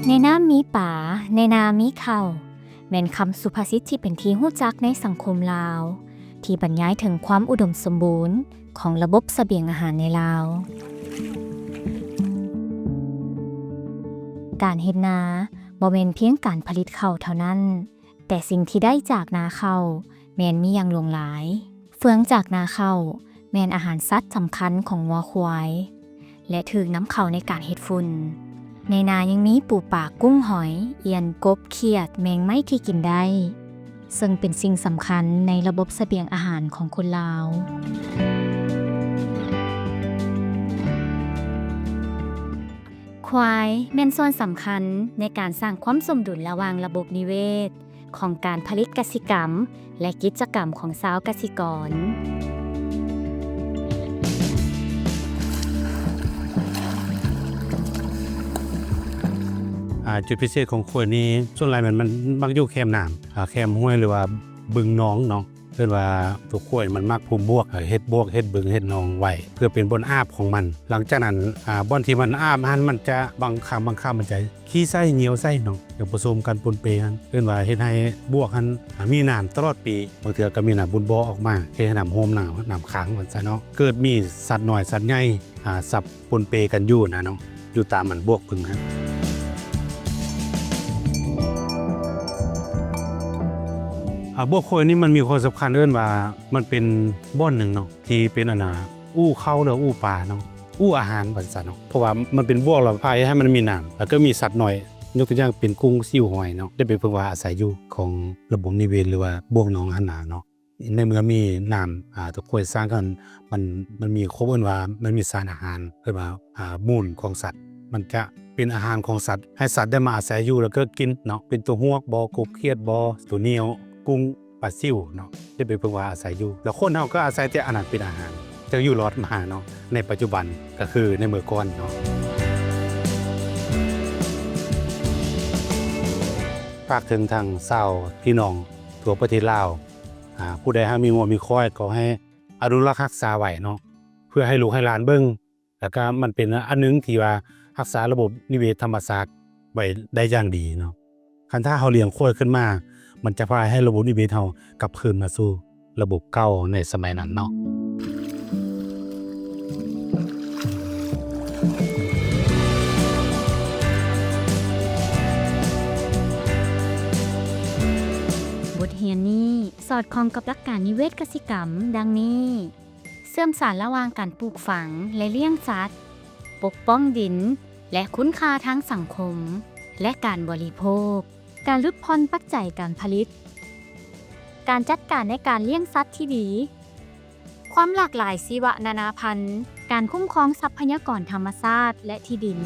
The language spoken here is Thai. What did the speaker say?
ในน้ำมีป่าในนามีเขาแม่นคำสุภาษิตที่เป็นที่รู้จักในสังคมลาวที่บรรยายถึงความอุดมสมบูรณ์ของระบบเสบียงอาหารในลาวการเฮ็ดนาบ่แม่นเพียงการผลิตข้าวเท่านั้นแต่สิ่งที่ได้จากนาข้าวแม่นมีอย่างหลงหลายเฟืองจากนาข้าวแม่นอาหารสัตว์สำคัญของวัวควายและถูกนำเข้าในการเฮ็ดฝุ่นในนายังมีปูปลากุ้งหอยเอียนกบเขียดแมงไม้ที่กินได้ซึ่งเป็นสิ่งสำคัญในระบบเสบียงอาหารของคนลาวควายแม่นส่วนสำคัญในการสร้างความสมดุลระหว่างระบบนิเวศของการผลิตกสิกรรมและกิจกรรมของชาวกสิกรจุดพิเศษของควายนี้ส่วนหลายมันมักอยู่แคมน้ำแคมห้วยหรือว่าบึงหนองเนาะเรียกว่าตัวควายมันมักภูมิบวกเฮ็ดบวกเฮ็ดบึงเฮ็ดหนองไว้เพื่อเป็นบนอาบของมันหลังจากนั้นบ่อนที่มันอาบมันจะบางครั้งมันจะขี้ไส้เหนียวไส้เนาะเดี๋ยวผสมกันปนเปกันเรียกว่าเฮ็ดให้บวกมีน้ำตลอดปีบางเทื่อก็มีน้ำบุญบ่อออกมาเฮ็ดให้น้ำโฮมน้ำค้างมันซะเนาะเกิดมีสัตว์น้อยสัตว์ใหญ่สับปนเปกันอยู่นะเนาะอยู่ตามมันบวกบึงบวกโคยนี่มันมีความสำคัญเรื่องว่ามันเป็นบ่อนหนึ่งเนาะที่เป็นอู้เข้าหรืออู้ปลาเนาะอู้อาหารบรรษัทเนาะเพราะว่ามันเป็นบวกเราพายให้มันมีน้ำแล้วก็มีสัตว์หน่อยยกตัวอย่างเป็นกุ้งซิ่วหอยเนาะได้เป็นเพื่อว่าอาศัยอยู่ของระบบนิเวศหรือว่าบวกหนองเนาะในเมื่อมีน้ำตัวโคยสร้างกันมันมีครบว่ามันมีสารอาหารเรียกว่ามูลของสัตว์มันจะเป็นอาหารของสัตว์ให้สัตว์ได้มาอาศัยอยู่แล้วก็กินเนาะเป็นตัวฮวกบ่กบเขียดบ่ตัวเหนียวกุ้งปลาซิ่วเนาะได้เป็นเพิ่งว่าอาศัยอยู่แล้วคนเฮาก็อาศัยแต่อันนั้นเป็นอาหารจะอยู่รอดมาเนาะในปัจจุบันก็คือในเมื่อก่อนเนาะฝากถึงทางชาวพี่น้องทั่วประเทศลาวผู้ใดมีงัวมีควายก็ให้อนุรักษ์รักษาไว้เนาะเพื่อให้ลูกให้หลานเบิ่งแล้วก็มันเป็นอันนึงที่ว่ารักษาระบบนิเวศธรรมชาติไว้ได้อย่างดีเนาะคันถ้าเฮาเลี้ยงควายขึ้นมามันจะพาให้ระบบนิเวศเฮากลับคืนมาสู่ระบบเก่าในสมัยนั้นเนาะบทเรียนนี้สอดคล้องกับหลักการนิเวศกสิกรรมดังนี้เชื่อมสานระหว่างการปลูกฝังและเลี้ยงสัตว์ปกป้องดินและคุณค่าทางสังคมและการบริโภคการลดพรปัจจัยการผลิตการจัดการในการเลี้ยงสัตว์ที่ดีความหลากหลายชีวนานาพันธุ์การคุ้มครองทรัพยากรธรรมชาติและที่ดิน